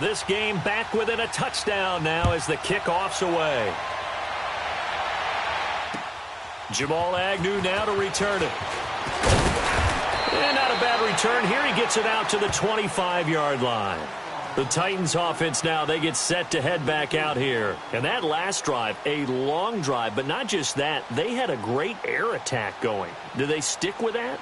This game back within a touchdown now as the kickoff's away. Jamal Agnew now to return it. And not a bad return here. He gets it out to the 25-yard line. The Titans offense now, they get set to head back out here. And that last drive, a long drive, but not just that. They had a great air attack going. Do they stick with that?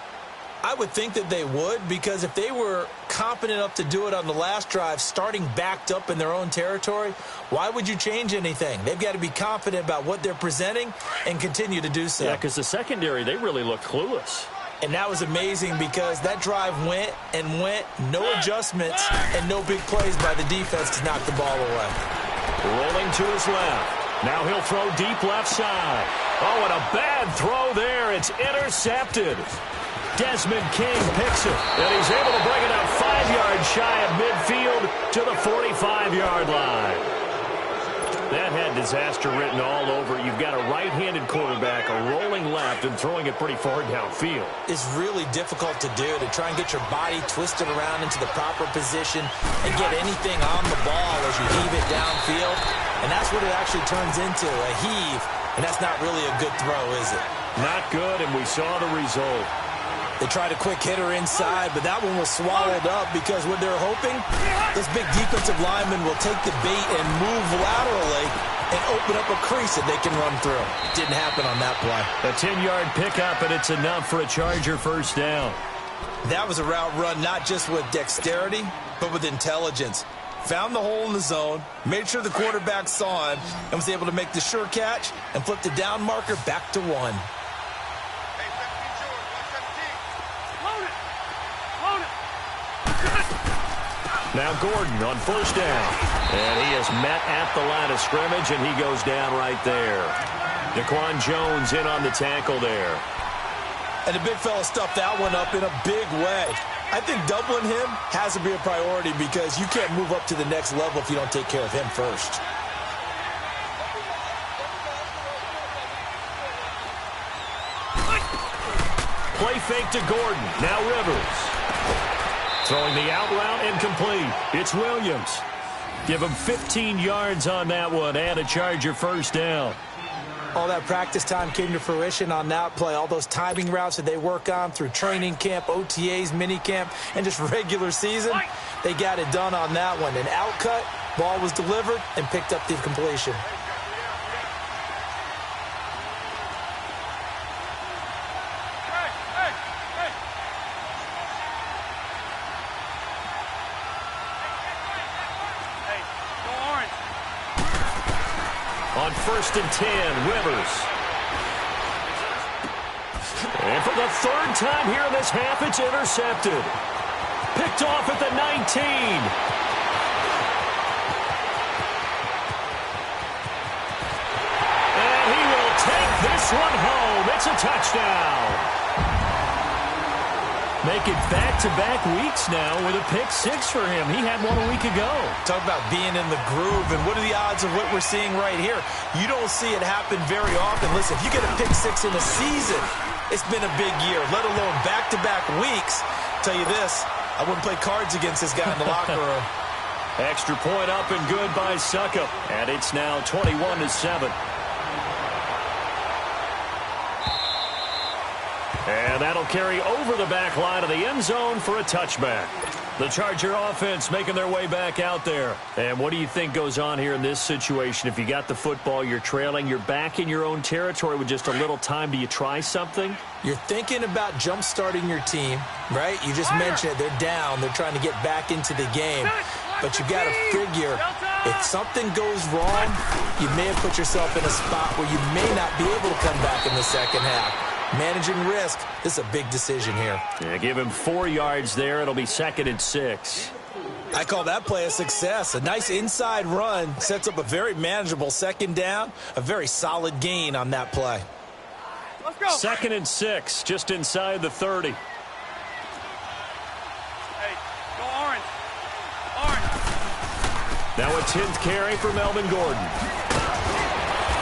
I would think that they would, because if they were confident enough to do it on the last drive, starting backed up in their own territory, why would you change anything? They've got to be confident about what they're presenting and continue to do so. Yeah, because the secondary, they really looked clueless. And that was amazing because that drive went and went, no adjustments, and no big plays by the defense to knock the ball away. Rolling to his left. Now he'll throw deep left side. Oh, and a bad throw there. It's intercepted. Desmond King picks it, and he's able to bring it up 5 yards shy of midfield to the 45-yard line. That had disaster written all over. You've got a right-handed quarterback, a rolling left, and throwing it pretty far downfield. It's really difficult to do, to try and get your body twisted around into the proper position and get anything on the ball as you heave it downfield. And that's what it actually turns into, a heave. And that's not really a good throw, is it? Not good, and we saw the result. They tried a quick hitter inside, but that one was swallowed up because what they're hoping, this big defensive lineman will take the bait and move laterally and open up a crease that they can run through. Didn't happen on that play. A 10-yard pickup, and it's enough for a Charger first down. That was a route run not just with dexterity, but with intelligence. Found the hole in the zone, made sure the quarterback saw him, and was able to make the sure catch and flip the down marker back to 1. Now Gordon on first down. And he is met at the line of scrimmage, and he goes down right there. Daquan Jones in on the tackle there. And the big fella stuffed that one up in a big way. I think doubling him has to be a priority because you can't move up to the next level if you don't take care of him first. Play fake to Gordon. Now Rivers. Throwing the out route incomplete. It's Williams. Give him 15 yards on that one and a Charger first down. All that practice time came to fruition on that play. All those timing routes that they work on through training camp, OTAs, minicamp, and just regular season, they got it done on that one. An outcut, ball was delivered, and picked up the completion. On 1st and 10, Rivers. And for the third time here in this half, it's intercepted. Picked off at the 19. And he will take this one home. It's a touchdown. Making back-to-back weeks now with a pick-6 for him. He had one a week ago. Talk about being in the groove, and what are the odds of what we're seeing right here? You don't see it happen very often. Listen, if you get a pick-6 in a season, it's been a big year, let alone back-to-back weeks. Tell you this, I wouldn't play cards against this guy in the locker room. Extra point up and good by Suckup. And it's now 21-7. And that'll carry over the back line of the end zone for a touchback. The Charger offense making their way back out there. And what do you think goes on here in this situation? If you got the football, you're trailing, you're back in your own territory with just a little time. Do you try something? You're thinking about jump-starting your team, right? You just mentioned it. They're down. They're trying to get back into the game. But you got to figure, if something goes wrong, you may have put yourself in a spot where you may not be able to come back in the second half. Managing risk, this is a big decision here. Yeah, give him 4 yards there. It'll be 2nd and 6. I call that play a success. A nice inside run sets up a very manageable second down, a very solid gain on that play. Let's go. 2nd and 6, just inside the 30. Hey, go orange. Orange. Now a 10th carry for Melvin Gordon.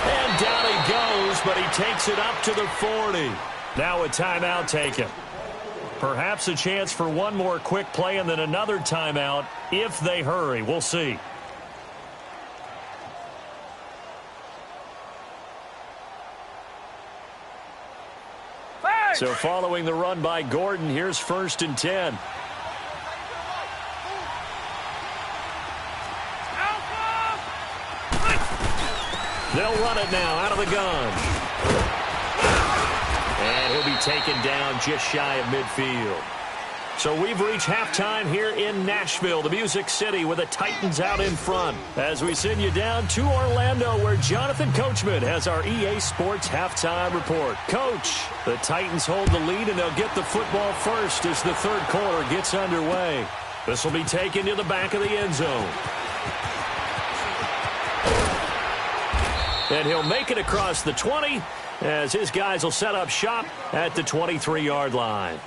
And down he goes, but he takes it up to the 40. Now a timeout taken. Perhaps a chance for one more quick play and then another timeout if they hurry. We'll see. So following the run by Gordon, here's 1st and 10. They'll run it now out of the gun. And he'll be taken down just shy of midfield. So we've reached halftime here in Nashville, the Music City, with the Titans out in front. As we send you down to Orlando, where Jonathan Coachman has our EA Sports halftime report. Coach, the Titans hold the lead, and they'll get the football first as the third quarter gets underway. This will be taken to the back of the end zone. And he'll make it across the 20 as his guys will set up shop at the 23-yard line.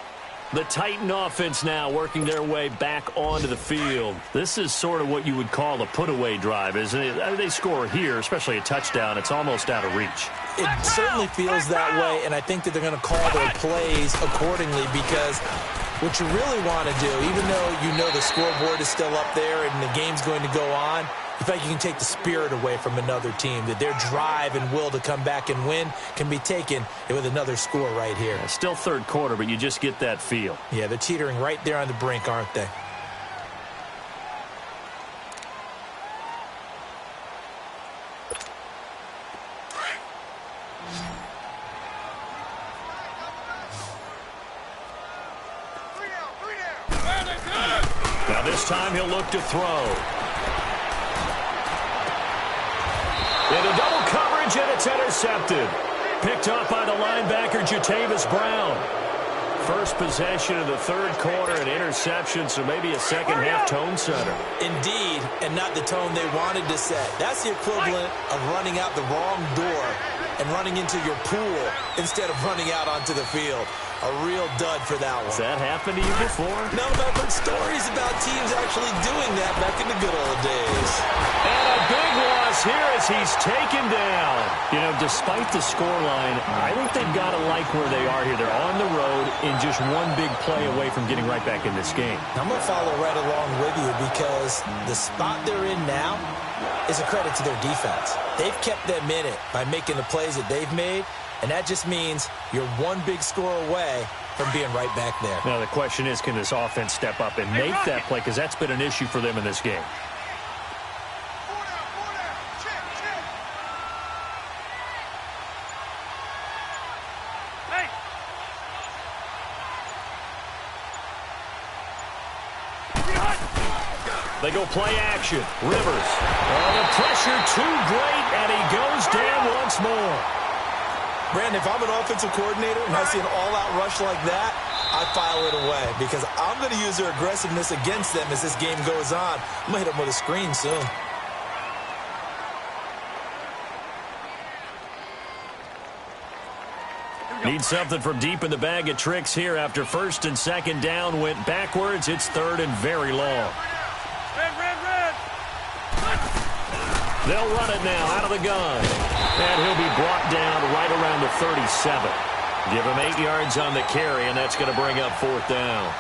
The Titan offense now working their way back onto the field. This is sort of what you would call a put-away drive, isn't it? They score here, especially a touchdown. It's almost out of reach. It certainly feels that way, and I think that they're going to call their plays accordingly because what you really want to do, even though you know the scoreboard is still up there and the game's going to go on, in fact, you can take the spirit away from another team, that their drive and will to come back and win can be taken with another score right here. It's still third quarter, but you just get that feel. Yeah, they're teetering right there on the brink, aren't they? Now this time he'll look to throw. Into double coverage, and it's intercepted. Picked up by the linebacker, Jatavis Brown. First possession of the third quarter, an interception, so maybe a second-half tone setter. Indeed, and not the tone they wanted to set. That's the equivalent of running out the wrong door and running into your pool instead of running out onto the field. A real dud for that one. Has that happened to you before? No, but I've heard stories about teams actually doing that back in the good old days. And a big loss here as he's taken down. You know, despite the scoreline, I think they've got to like where they are here. They're on the road in just one big play away from getting right back in this game. I'm going to follow right along with you because the spot they're in now is a credit to their defense. They've kept them in it by making the plays that they've made. And that just means you're one big score away from being right back there. Now, the question is, can this offense step up and make that play? Because that's been an issue for them in this game. They go play action. Rivers. Oh, the pressure too great, and he goes down once more. Brandon, if I'm an offensive coordinator and I see an all-out rush like that, I file it away because I'm going to use their aggressiveness against them as this game goes on. I'm going to hit them with a screen soon. Need something from deep in the bag of tricks here after first and second down went backwards. It's third and very long. Red. They'll run it now out of the gun. And he'll be brought down right around the 37. Give him 8 yards on the carry, and that's going to bring up fourth down.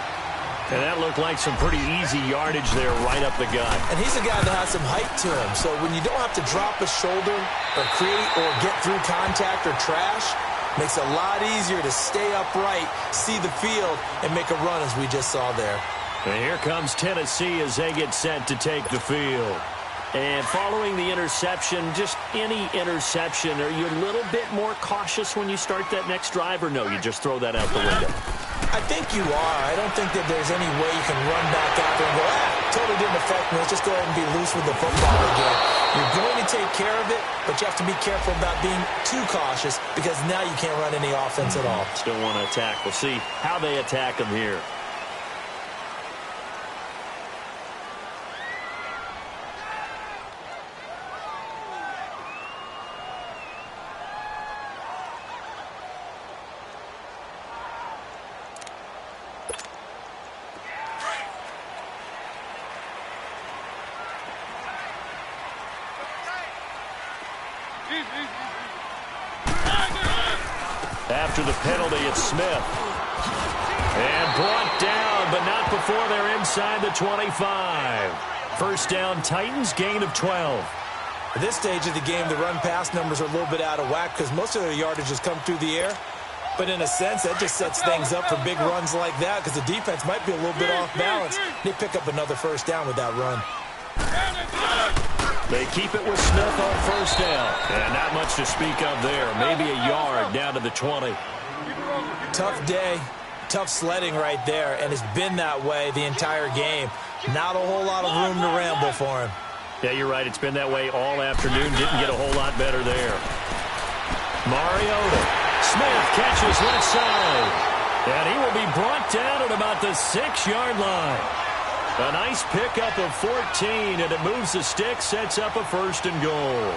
And that looked like some pretty easy yardage there right up the gut. And he's a guy that has some height to him. So when you don't have to drop a shoulder or create or get through contact or trash, makes it a lot easier to stay upright, see the field, and make a run as we just saw there. And here comes Tennessee as they get set to take the field. And following the interception, just any interception, are you a little bit more cautious when you start that next drive, or no, you just throw that out the window? I think you are. I don't think that there's any way you can run back out there and go, totally didn't affect me. Let's just go ahead and be loose with the football again. You're going to take care of it, but you have to be careful about being too cautious because now you can't run any offense at all. Still want to attack. We'll see how they attack them here. After the penalty, it's Smith. And brought down, but not before they're inside the 25. First down, Titans, gain of 12. At this stage of the game, the run-pass numbers are a little bit out of whack because most of their yardage has come through the air. But in a sense, that just sets things up for big runs like that because the defense might be a little bit off balance. They pick up another first down with that run. They keep it with Smith on first down. And not much to speak of there. Maybe a yard down to the 20. Tough day. Tough sledding right there, and it's been that way the entire game. Not a whole lot of room to ramble for him. Yeah, you're right. It's been that way all afternoon. Didn't get a whole lot better there. Mariota. Smith catches left side. And he will be brought down at about the 6-yard line. A nice pickup of 14, and it moves the stick, sets up a first and goal.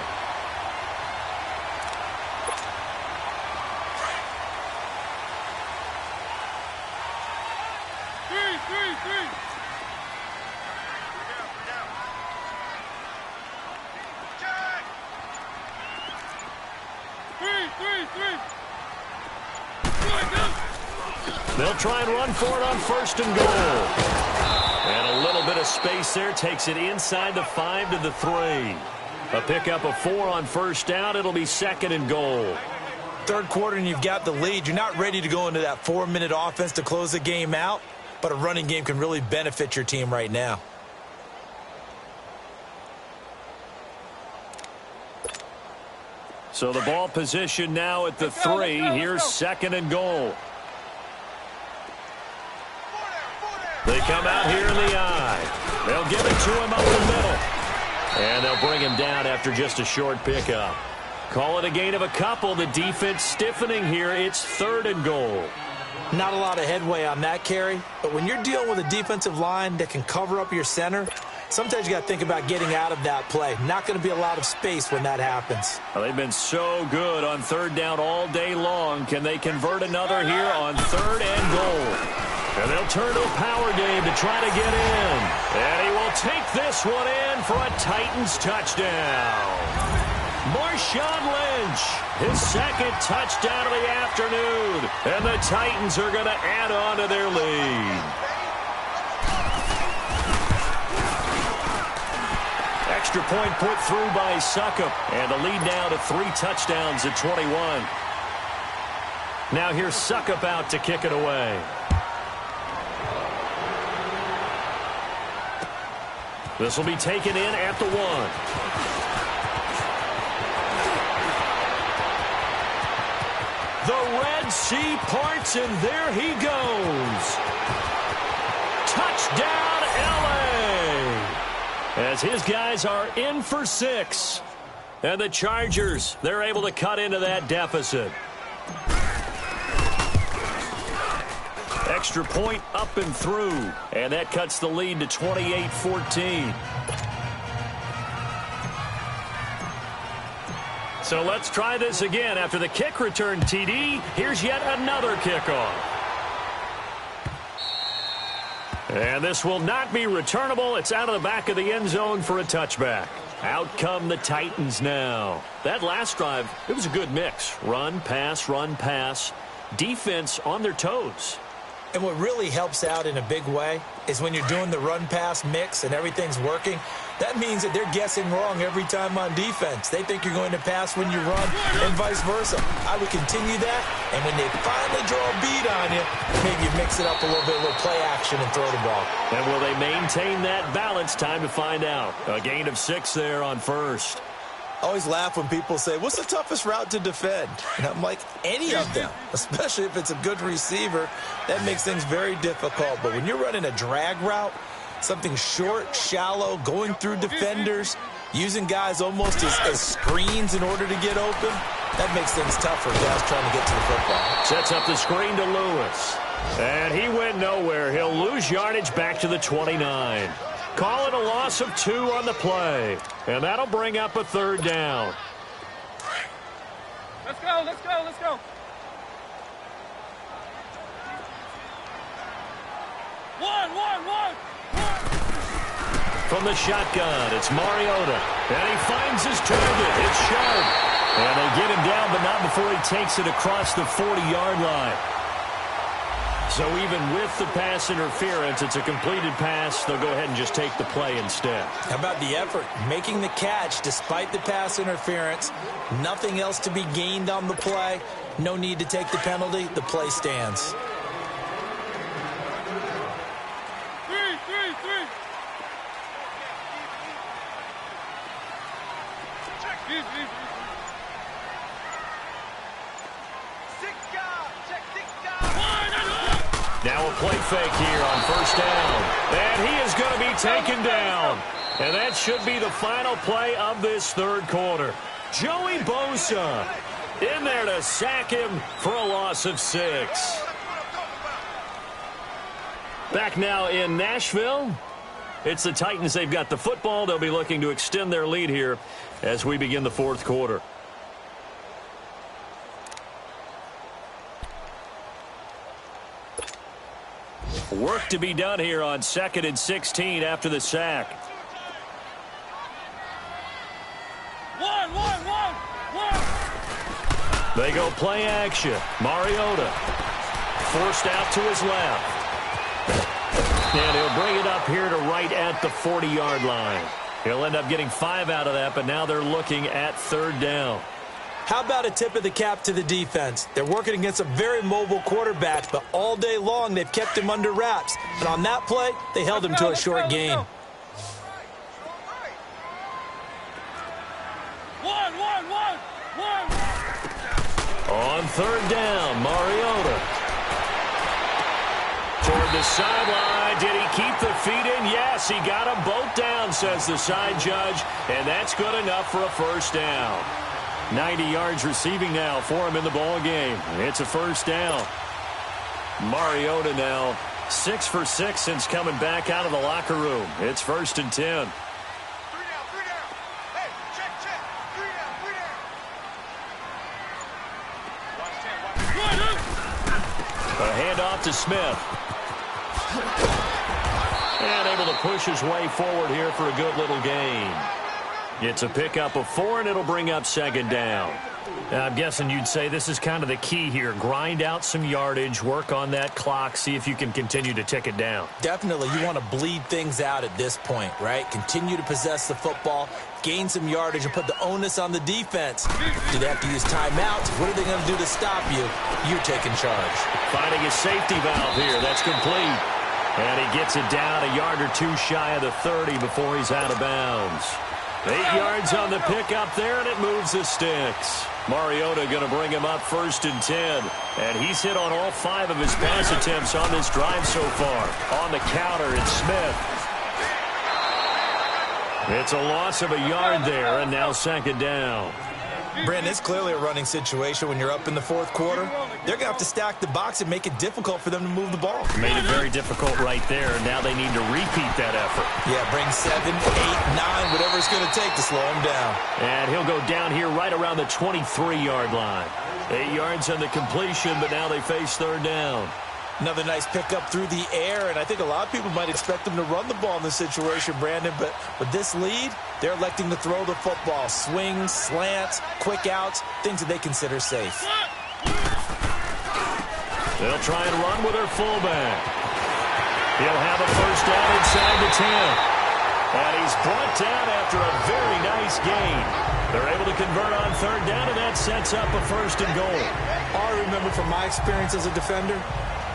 They'll try and run for it on first and goal. And a little bit of space there takes it inside the 5 to the 3. A pickup of 4 on first down. It'll be second and goal. Third quarter and you've got the lead. You're not ready to go into that 4-minute offense to close the game out, but a running game can really benefit your team right now. So the ball position now at the 3. Here's second and goal. They come out here in the eye. They'll give it to him up the middle. And they'll bring him down after just a short pickup. Call it a gain of a couple. The defense stiffening here. It's third and goal. Not a lot of headway on that carry, but when you're dealing with a defensive line that can cover up your center, sometimes you got to think about getting out of that play. Not going to be a lot of space when that happens. Well, they've been so good on third down all day long. Can they convert another here on third and goal? And they'll turn to a power game to try to get in. And he will take this one in for a Titans touchdown. Marshawn Lynch, his second touchdown of the afternoon. And the Titans are going to add on to their lead. Extra point put through by Succop. And the lead now to 3 touchdowns at 21. Now here's Succop out to kick it away. This will be taken in at the 1. The Red Sea parts, and there he goes. Touchdown, L.A. As his guys are in for 6. And the Chargers, they're able to cut into that deficit. Extra point up and through. And that cuts the lead to 28-14. So let's try this again. After the kick return, TD, here's yet another kickoff. And this will not be returnable. It's out of the back of the end zone for a touchback. Out come the Titans now. That last drive, it was a good mix. Run, pass, defense on their toes. And what really helps out in a big way is when you're doing the run-pass mix and everything's working, that means that they're guessing wrong every time on defense. They think you're going to pass when you run and vice versa. I would continue that, and when they finally draw a beat on you, maybe you mix it up a little bit, a little play action and throw the ball. And will they maintain that balance? Time to find out. A gain of 6 there on first. I always laugh when people say, what's the toughest route to defend? And I'm like, any of them, especially if it's a good receiver. That makes things very difficult. But when you're running a drag route, something short, shallow, going through defenders, using guys almost as screens in order to get open, that makes things tough for guys trying to get to the football. Sets up the screen to Lewis. And he went nowhere. He'll lose yardage back to the 29. Call it a loss of 2 on the play. And that'll bring up a third down. Let's go, let's go, let's go. One. From the shotgun, it's Mariota. And he finds his target. It's sharp. And they get him down, but not before he takes it across the 40-yard line. So even with the pass interference, it's a completed pass. They'll go ahead and just take the play instead. How about the effort? Making the catch despite the pass interference. Nothing else to be gained on the play. No need to take the penalty. The play stands. Three. Now a play fake here on first down. And he is going to be taken down. And that should be the final play of this third quarter. Joey Bosa in there to sack him for a loss of 6. Back now in Nashville. It's the Titans. They've got the football. They'll be looking to extend their lead here as we begin the fourth quarter. Work to be done here on 2nd and 16 after the sack. One. They go play action. Mariota forced out to his left. And he'll bring it up here to right at the 40-yard line. He'll end up getting 5 out of that, but now they're looking at third down. How about a tip of the cap to the defense? They're working against a very mobile quarterback, but all day long they've kept him under wraps. And on that play, they held him to a short gain. One. On third down, Mariota. Toward the sideline. Did he keep the feet in? Yes, he got them both down, says the side judge. And that's good enough for a first down. 90 yards receiving now for him in the ball game. It's a first down. Mariota now 6 for 6 since coming back out of the locker room. It's 1st and 10. 3 down. Hey, check. 3 down. A handoff to Smith. And able to push his way forward here for a good little gain. It's a pickup of 4, and it'll bring up 2nd down. Now, I'm guessing you'd say this is kind of the key here. Grind out some yardage, work on that clock, see if you can continue to tick it down. Definitely, you want to bleed things out at this point, right? Continue to possess the football, gain some yardage, and put the onus on the defense. Do they have to use timeouts? What are they going to do to stop you? You're taking charge. Finding a safety valve here. That's complete. And he gets it down a yard or 2 shy of the 30 before he's out of bounds. 8 yards on the pickup there, and it moves the sticks. Mariota going to bring him up 1st and 10. And he's hit on all 5 of his pass attempts on this drive so far. On the counter, it's Smith. It's a loss of a yard there, and now 2nd down. Brandon, it's clearly a running situation when you're up in the fourth quarter. They're going to have to stack the box and make it difficult for them to move the ball. Made it very difficult right there. Now they need to repeat that effort. Yeah, bring 7, 8, 9, whatever it's going to take to slow him down. And he'll go down here right around the 23-yard line. 8 yards on the completion, but now they face third down. Another nice pickup through the air, and I think a lot of people might expect them to run the ball in this situation, Brandon, but with this lead, they're electing to throw the football. Swings, slants, quick outs, things that they consider safe. They'll try and run with their fullback. He'll have a first down inside the 10. And he's brought down after a very nice gain. They're able to convert on third down, and that sets up a 1st and goal. All I remember from my experience as a defender,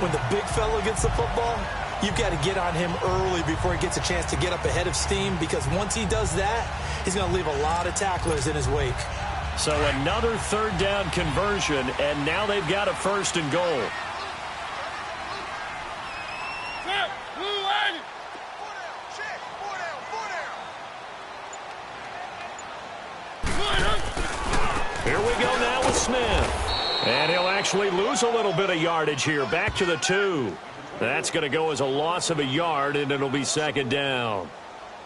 when the big fella gets the football, you've got to get on him early before he gets a chance to get up ahead of steam, because once he does that, he's going to leave a lot of tacklers in his wake. So another third down conversion, and now they've got a 1st and goal. Here we go now with Smith. And he'll actually lose a little bit of yardage here. Back to the 2. That's going to go as a loss of a yard, and it'll be 2nd down.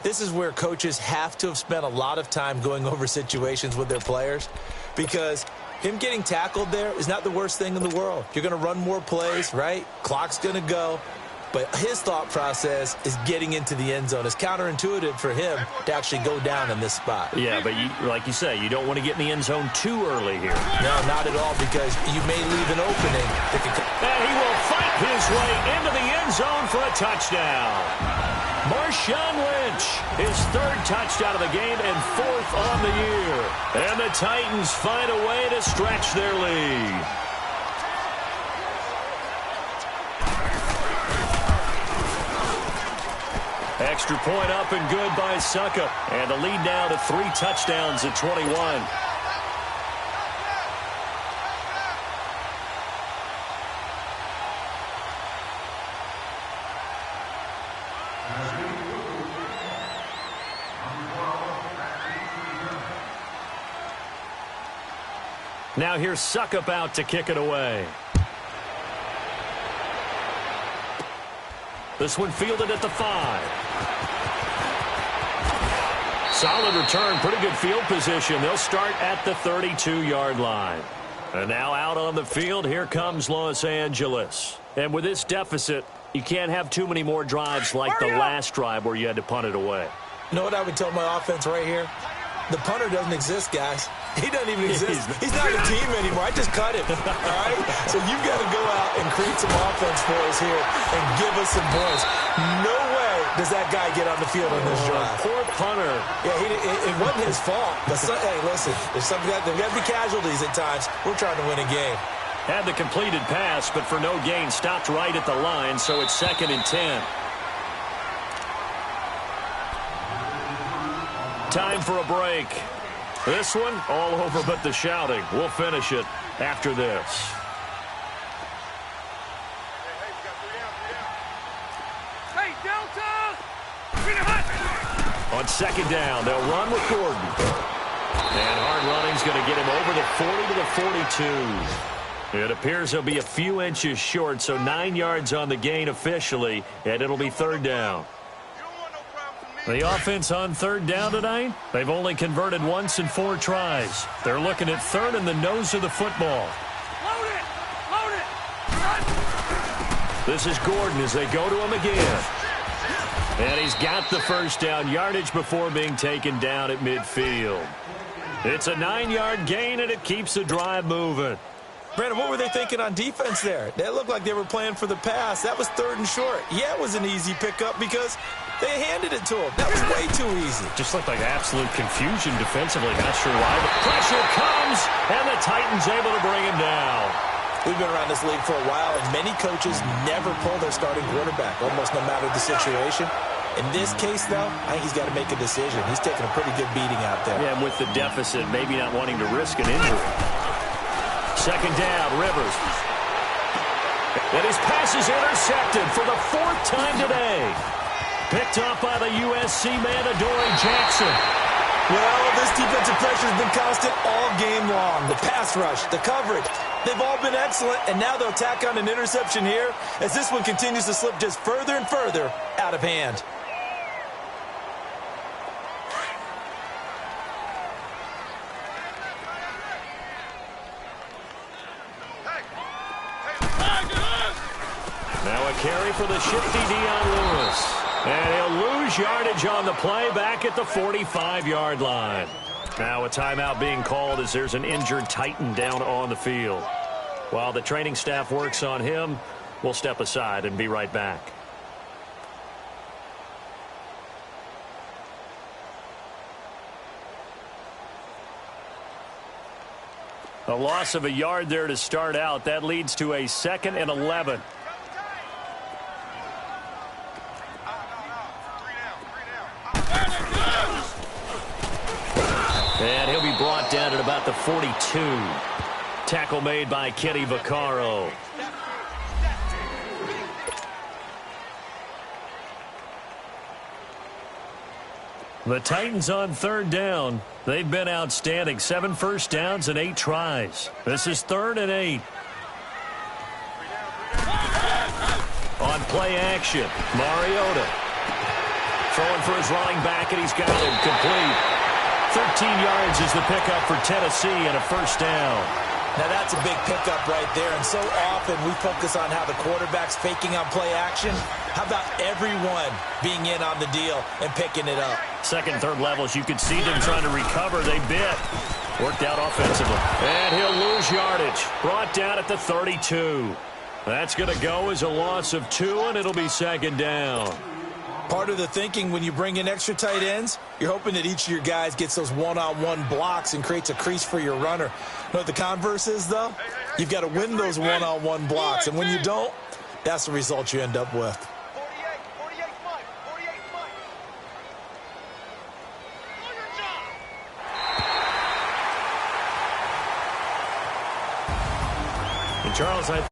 This is where coaches have to have spent a lot of time going over situations with their players, because him getting tackled there is not the worst thing in the world. You're going to run more plays, right? Clock's going to go. But his thought process is getting into the end zone. It's counterintuitive for him to actually go down in this spot. Yeah, but like you say, you don't want to get in the end zone too early here. No, not at all, because you may leave an opening. And he will fight his way into the end zone for a touchdown. Marshawn Lynch, his third touchdown of the game and fourth on the year. And the Titans find a way to stretch their lead. Extra point up and good by Suckup. And the lead now to 3 touchdowns at 21. Now here's Suckup out to kick it away. This one fielded at the 5. Solid return, pretty good field position. They'll start at the 32-yard line. And now out on the field, here comes Los Angeles. And with this deficit, you can't have too many more drives like the last drive where you had to punt it away. You know what I would tell my offense right here? The punter doesn't exist, guys. He doesn't even exist. He's not a team anymore. I just cut him, all right? So you've got to go out and create some offense for us here and give us some points. No way does that guy get on the field on this drive. Poor punter. Yeah, it wasn't his fault. But hey, listen, there's got to be casualties at times. We're trying to win a game. Had the completed pass, but for no gain, stopped right at the line, so it's 2nd and 10. Time for a break. This one, all over but the shouting. We'll finish it after this. Hey, Delta! Bring it hot! On 2nd down, they'll run with Gordon. And hard running's going to get him over the 40 to the 42. It appears he'll be a few inches short, so 9 yards on the gain officially, and it'll be 3rd down. The offense on 3rd down tonight, they've only converted once in 4 tries. They're looking at 3rd in the nose of the football. Load it! Load it! Run! This is Gordon as they go to him again. And he's got the first down yardage before being taken down at midfield. It's a 9-yard gain, and it keeps the drive moving. Brandon, what were they thinking on defense there? They looked like they were playing for the pass. That was 3rd and short. Yeah, it was an easy pickup because they handed it to him. That was way too easy. Just looked like absolute confusion defensively. Not sure why. The pressure comes, and the Titans able to bring him down. We've been around this league for a while, and many coaches never pull their starting quarterback, almost no matter the situation. In this case, though, I think he's got to make a decision. He's taking a pretty good beating out there. Yeah, and with the deficit, maybe not wanting to risk an injury. 2nd down, Rivers. And his pass is intercepted for the 4th time today. Picked up by the USC man, Adoree Jackson. Well, this defensive pressure has been constant all game long. The pass rush, the coverage, they've all been excellent, and now they'll tack on an interception here as this one continues to slip just further and further out of hand. Now a carry for the shifty Dion Lewis. And he'll lose yardage on the play back at the 45-yard line. Now a timeout being called as there's an injured Titan down on the field. While the training staff works on him, we'll step aside and be right back. A loss of a yard there to start out. That leads to a 2nd and 11. And he'll be brought down at about the 42. Tackle made by Kenny Vaccaro. The Titans on 3rd down. They've been outstanding. 7 first downs and 8 tries. This is 3rd and 8. On play action, Mariota. Throwing for his running back, and he's got him complete. 13 yards is the pickup for Tennessee and a 1st down. Now, that's a big pickup right there, and so often we focus on how the quarterback's faking on play action. How about everyone being in on the deal and picking it up? Second, third levels, you could see them trying to recover. They bit. Worked out offensively. And he'll lose yardage. Brought down at the 32. That's going to go as a loss of 2, and it'll be second down. Part of the thinking when you bring in extra tight ends, you're hoping that each of your guys gets those one-on-one blocks and creates a crease for your runner. You know what the converse is, though? You've got to win those one-on-one blocks, and when you don't, that's the result you end up with. 48, Mike. 48, Mike. Do your job. And Charles, I